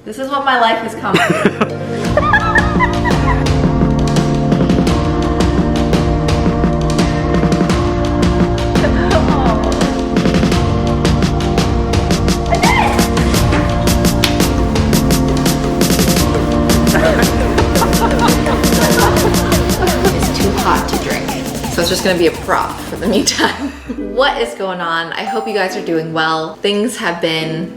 This is what my life has come to. So it's just gonna be a prop for the meantime. What is going on? I hope you guys are doing well. Things have been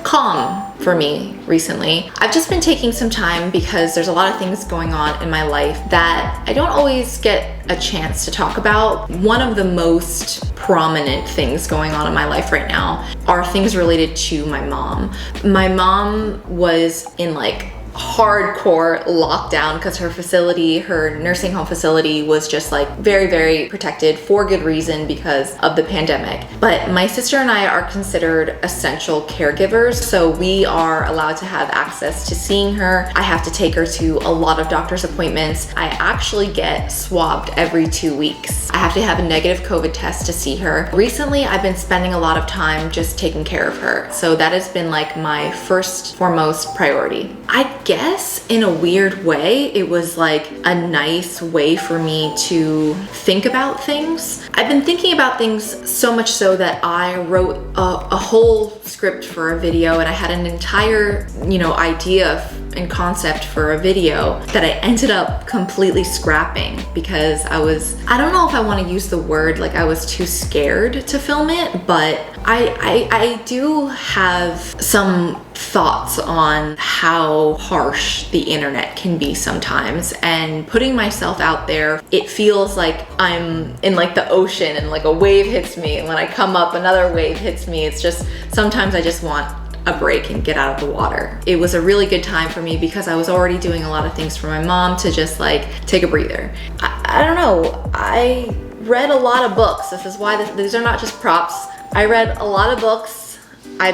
calm for me recently. I've just been taking some time because there's a lot of things going on in my life that I don't always get a chance to talk about. One of the most prominent things going on in my life right now are things related to my mom. My mom was in like hardcore lockdown because her facility, her nursing home facility, was just like very protected for good reason because of the pandemic. But my sister and I are considered essential caregivers, so we are allowed to have access to seeing her. I have to take her to a lot of doctor's appointments. I actually get swabbed every 2 weeks. I have to have a negative COVID test to see her. Recently, I've been spending a lot of time just taking care of her, so that has been like my first foremost priority. I guess in a weird way, it was like a nice way for me to think about things. I've been thinking about things so much so that I wrote a whole script for a video, and I had an entire, idea and concept for a video that I ended up completely scrapping because I don't know if I want to use the word like I was too scared to film it, but I do have some thoughts on how harsh the internet can be sometimes, and putting myself out there, it feels like I'm in like the ocean and like a wave hits me, and when I come up another wave hits me. It's just sometimes I just want a break and get out of the water. It was a really good time for me because I was already doing a lot of things for my mom to just like take a breather. I don't know, I read a lot of books. This is why these are not just props. I read a lot of books. I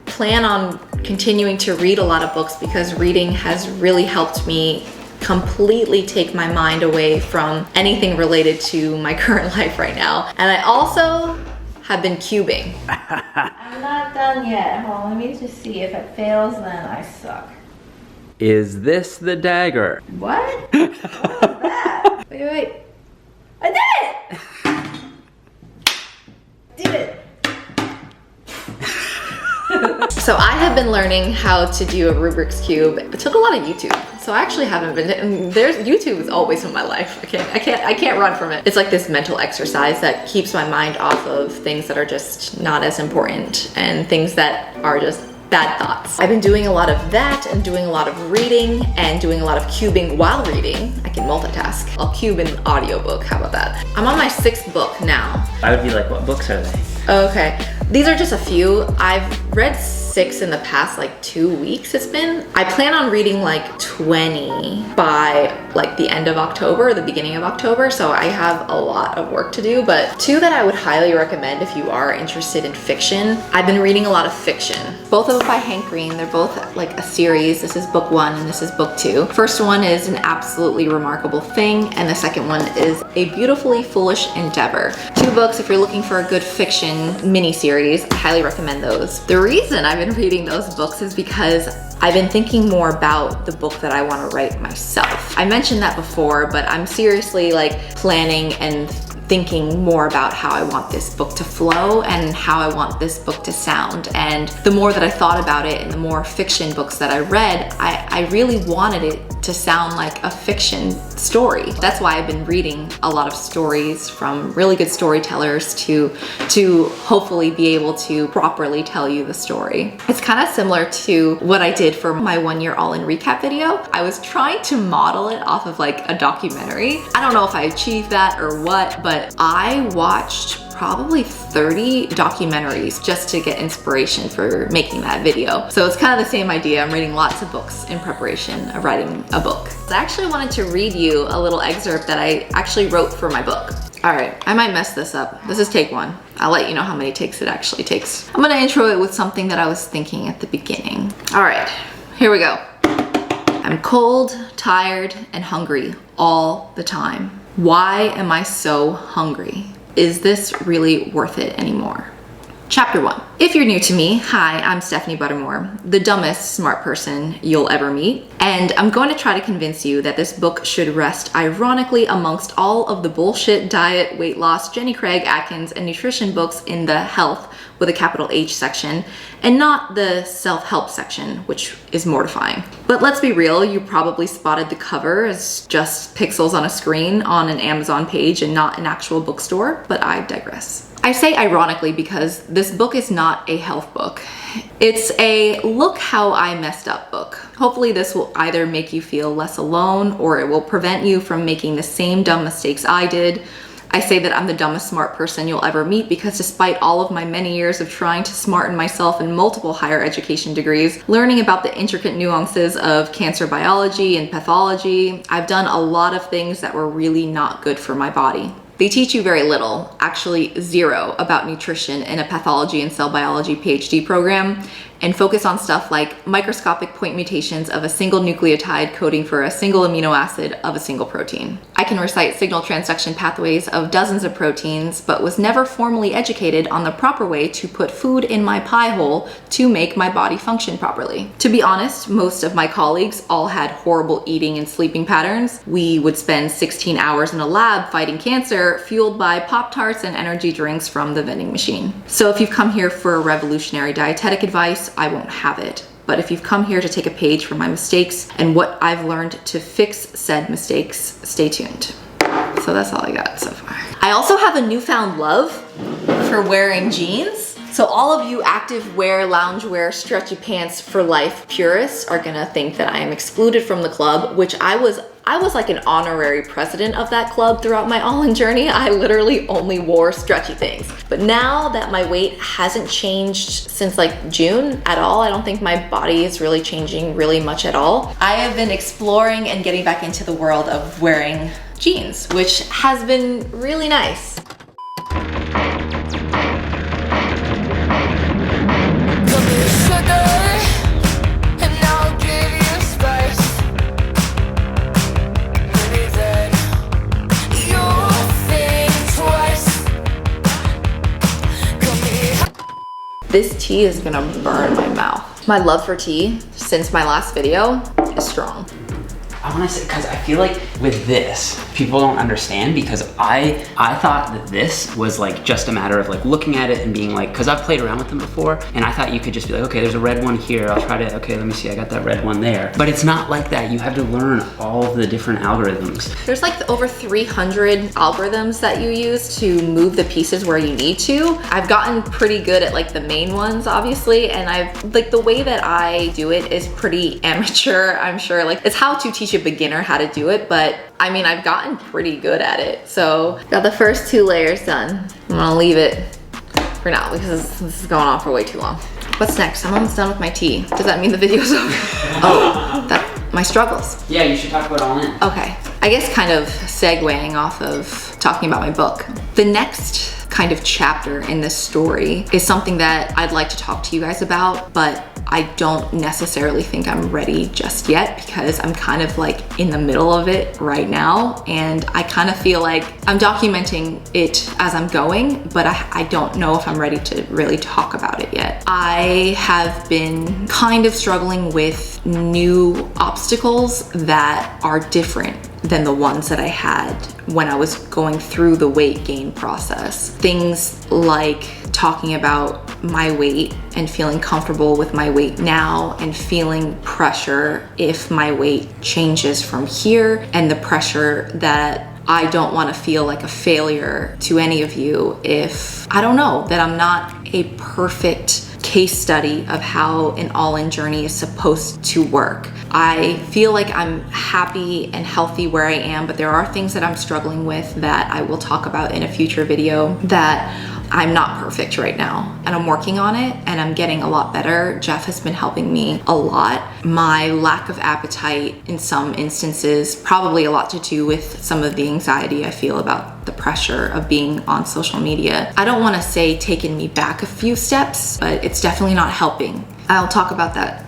plan on continuing to read a lot of books because reading has really helped me completely take my mind away from anything related to my current life right now. And I also have been cubing. I'm not done yet. Hold on, let me just see. If it fails, then I suck. Is this the dagger? What? What is that? Wait. I did it! Did it. So I have been learning how to do a Rubik's Cube. It took a lot of YouTube. So I actually haven't been, YouTube is always in my life. I can't run from it. It's like this mental exercise that keeps my mind off of things that are just not as important and things that are just bad thoughts. I've been doing a lot of that and doing a lot of reading and doing a lot of cubing while reading. I can multitask. I'll cube an audiobook, how about that? I'm on my 6th book now. I would be like, what books are they? Okay, these are just a few. I've read 6 in the past like 2 weeks it's been. I plan on reading like 20 by like the end of October, the beginning of October, so I have a lot of work to do, but 2 that I would highly recommend if you are interested in fiction. I've been reading a lot of fiction. Both of them by Hank Green. They're both like a series. This is book 1 and this is book 2. First one is An Absolutely Remarkable Thing, and the second one is A Beautifully Foolish Endeavor. 2 books if you're looking for a good fiction mini-series. I highly recommend those. The reason I've been reading those books is because I've been thinking more about the book that I want to write myself. I mentioned that before, but I'm seriously like planning and thinking more about how I want this book to flow and how I want this book to sound. And the more that I thought about it and the more fiction books that I read, I really wanted it to sound like a fiction story. That's why I've been reading a lot of stories from really good storytellers to hopefully be able to properly tell you the story. It's kind of similar to what I did for my 1 year all-in recap video. I was trying to model it off of like a documentary. I don't know if I achieved that or what, but I watched probably 30 documentaries just to get inspiration for making that video. So it's kind of the same idea. I'm reading lots of books in preparation of writing a book. I actually wanted to read you a little excerpt that I actually wrote for my book. All right, I might mess this up. This is take 1. I'll let you know how many takes it actually takes. I'm gonna intro it with something that I was thinking at the beginning. All right, here we go. I'm cold, tired, and hungry all the time. Why am I so hungry? Is this really worth it anymore? Chapter 1. If you're new to me, hi, I'm Stephanie Buttermore, the dumbest smart person you'll ever meet. And I'm going to try to convince you that this book should rest ironically amongst all of the bullshit diet, weight loss, Jenny Craig, Atkins, and nutrition books in the health with a capital H section, and not the self-help section, which is mortifying. But let's be real, you probably spotted the cover as just pixels on a screen on an Amazon page and not an actual bookstore, but I digress. I say ironically because this book is not a health book. It's a look how I messed up book. Hopefully this will either make you feel less alone or it will prevent you from making the same dumb mistakes I did. I say that I'm the dumbest smart person you'll ever meet because despite all of my many years of trying to smarten myself in multiple higher education degrees, learning about the intricate nuances of cancer biology and pathology, I've done a lot of things that were really not good for my body. They teach you very little, actually zero, about nutrition in a pathology and cell biology PhD program, and focus on stuff like microscopic point mutations of a single nucleotide coding for a single amino acid of a single protein. I can recite signal transduction pathways of dozens of proteins, but was never formally educated on the proper way to put food in my pie hole to make my body function properly. To be honest, most of my colleagues all had horrible eating and sleeping patterns. We would spend 16 hours in a lab fighting cancer, fueled by Pop-Tarts and energy drinks from the vending machine. So if you've come here for revolutionary dietetic advice, I won't have it. But if you've come here to take a page from my mistakes and what I've learned to fix said mistakes, stay tuned. So that's all I got so far. I also have a newfound love for wearing jeans. So all of you active wear, loungewear, stretchy pants for life purists are gonna think that I am excluded from the club, which I was like an honorary president of that club throughout my all-in journey. I literally only wore stretchy things. But now that my weight hasn't changed since like June at all, I don't think my body is really changing really much at all. I have been exploring and getting back into the world of wearing jeans, which has been really nice. This tea is gonna burn my mouth. My love for tea since my last video is strong. I want to say, because I feel like with this, people don't understand because I thought that this was like just a matter of like looking at it and being like, because I've played around with them before and I thought you could just be like, okay, there's a red one here. I'll try to, okay, let me see. I got that red one there. But it's not like that. You have to learn all of the different algorithms. There's like over 300 algorithms that you use to move the pieces where you need to. I've gotten pretty good at like the main ones, obviously. And like the way that I do it is pretty amateur, I'm sure. Like it's how to teach a beginner how to do it, but I mean, I've gotten pretty good at it. So got the first 2 layers done. I'm gonna leave it for now because this is going on for way too long. What's next? I'm almost done with my tea. Does that mean the video's over? Oh, my struggles. Yeah, you should talk about All In. Okay, I guess kind of segueing off of talking about my book. The next kind of chapter in this story is something that I'd like to talk to you guys about, but I don't necessarily think I'm ready just yet because I'm kind of like in the middle of it right now. And I kind of feel like I'm documenting it as I'm going, but I don't know if I'm ready to really talk about it yet. I have been kind of struggling with new obstacles that are different than the ones that I had when I was going through the weight gain process. Things like talking about my weight and feeling comfortable with my weight now and feeling pressure if my weight changes from here, and the pressure that I don't want to feel like a failure to any of you if, I don't know, that I'm not a perfect case study of how an all-in journey is supposed to work. I feel like I'm happy and healthy where I am, but there are things that I'm struggling with that I will talk about in a future video that I'm not perfect right now, and I'm working on it and I'm getting a lot better. Jeff has been helping me a lot. My lack of appetite in some instances, probably a lot to do with some of the anxiety I feel about the pressure of being on social media. I don't want to say taking me back a few steps, but it's definitely not helping. I'll talk about that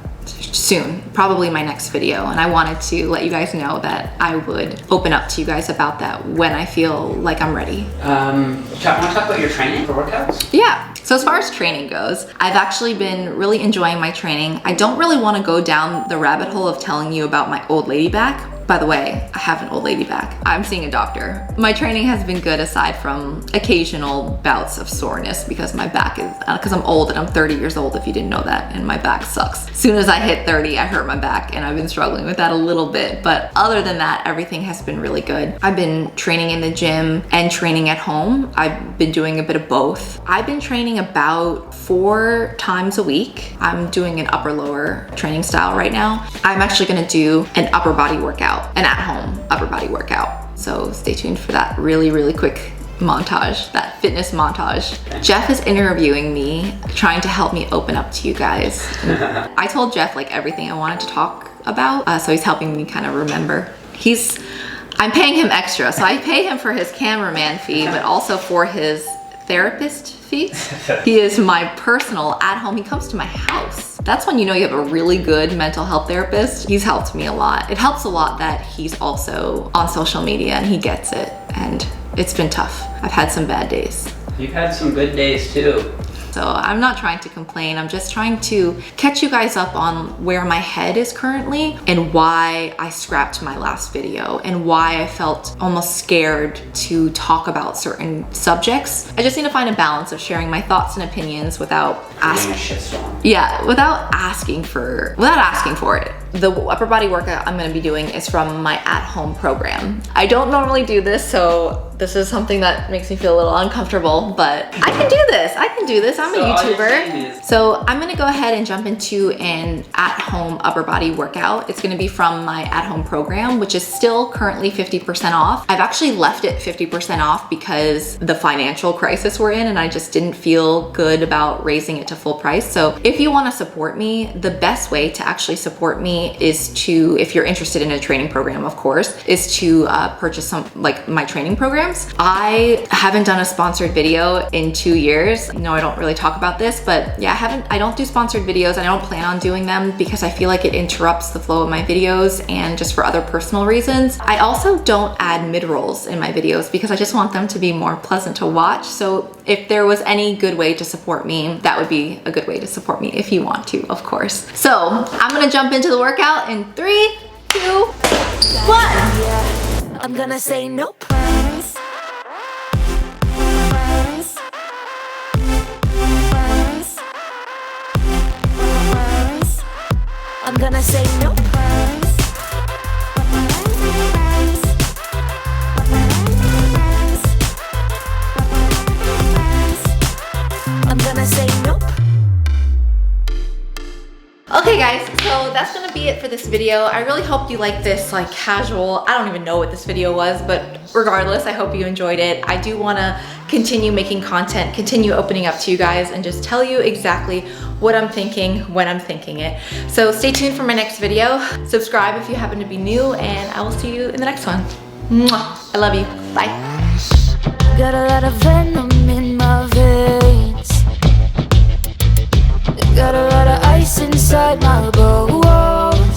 soon, probably my next video, and I wanted to let you guys know that I would open up to you guys about that when I feel like I'm ready. Want to talk about your training for workouts? Yeah, So as far as training goes, I've actually been really enjoying my training. I don't really want to go down the rabbit hole of telling you about my old lady back. By the way, I have an old lady back. I'm seeing a doctor. My training has been good aside from occasional bouts of soreness because my back is, because I'm old and I'm 30 years old if you didn't know that, and my back sucks. As soon as I hit 30, I hurt my back and I've been struggling with that a little bit. But other than that, everything has been really good. I've been training in the gym and training at home. I've been doing a bit of both. I've been training about 4 times a week. I'm doing an upper lower training style right now. I'm actually gonna do an upper body workout, an at-home upper body workout. So stay tuned for that really quick montage, that fitness montage. Jeff is interviewing me, trying to help me open up to you guys. I told Jeff like everything I wanted to talk about, so he's helping me kind of remember. I'm paying him extra, so I pay him for his cameraman fee, but also for his therapist fee. He is my personal at-home, he comes to my house. That's when you know you have a really good mental health therapist. He's helped me a lot. It helps a lot that he's also on social media and he gets it, and it's been tough. I've had some bad days. You've had some good days too. So I'm not trying to complain. I'm just trying to catch you guys up on where my head is currently and why I scrapped my last video and why I felt almost scared to talk about certain subjects. I just need to find a balance of sharing my thoughts and opinions without without asking for it. The upper body workout I'm gonna be doing is from my at-home program. I don't normally do this, so this is something that makes me feel a little uncomfortable, but I can do this. I'm a YouTuber. So I'm gonna go ahead and jump into an at-home upper body workout. It's gonna be from my at-home program, which is still currently 50% off. I've actually left it 50% off because the financial crisis we're in, and I just didn't feel good about raising it to full price. So if you wanna support me, the best way to actually support me is to, if you're interested in a training program, of course, is to purchase some, like my training programs. I haven't done a sponsored video in 2 years. No, I don't really talk about this, but yeah, I don't do sponsored videos and I don't plan on doing them because I feel like it interrupts the flow of my videos and just for other personal reasons. I also don't add mid-rolls in my videos because I just want them to be more pleasant to watch. So if there was any good way to support me, that would be a good way to support me if you want to, of course. So I'm gonna jump into the workout in 3, 2, 1. I'm gonna say nope. I'm gonna say nope. I'm gonna say nope. Okay guys, so that's gonna be it for this video. I really hope you like this like casual, I don't even know what this video was, but regardless, I hope you enjoyed it. I do wanna continue making content, continue opening up to you guys and just tell you exactly what I'm thinking when I'm thinking it. So stay tuned for my next video. Subscribe if you happen to be new, and I will see you in the next one. Mwah. I love you, bye. Got a lot of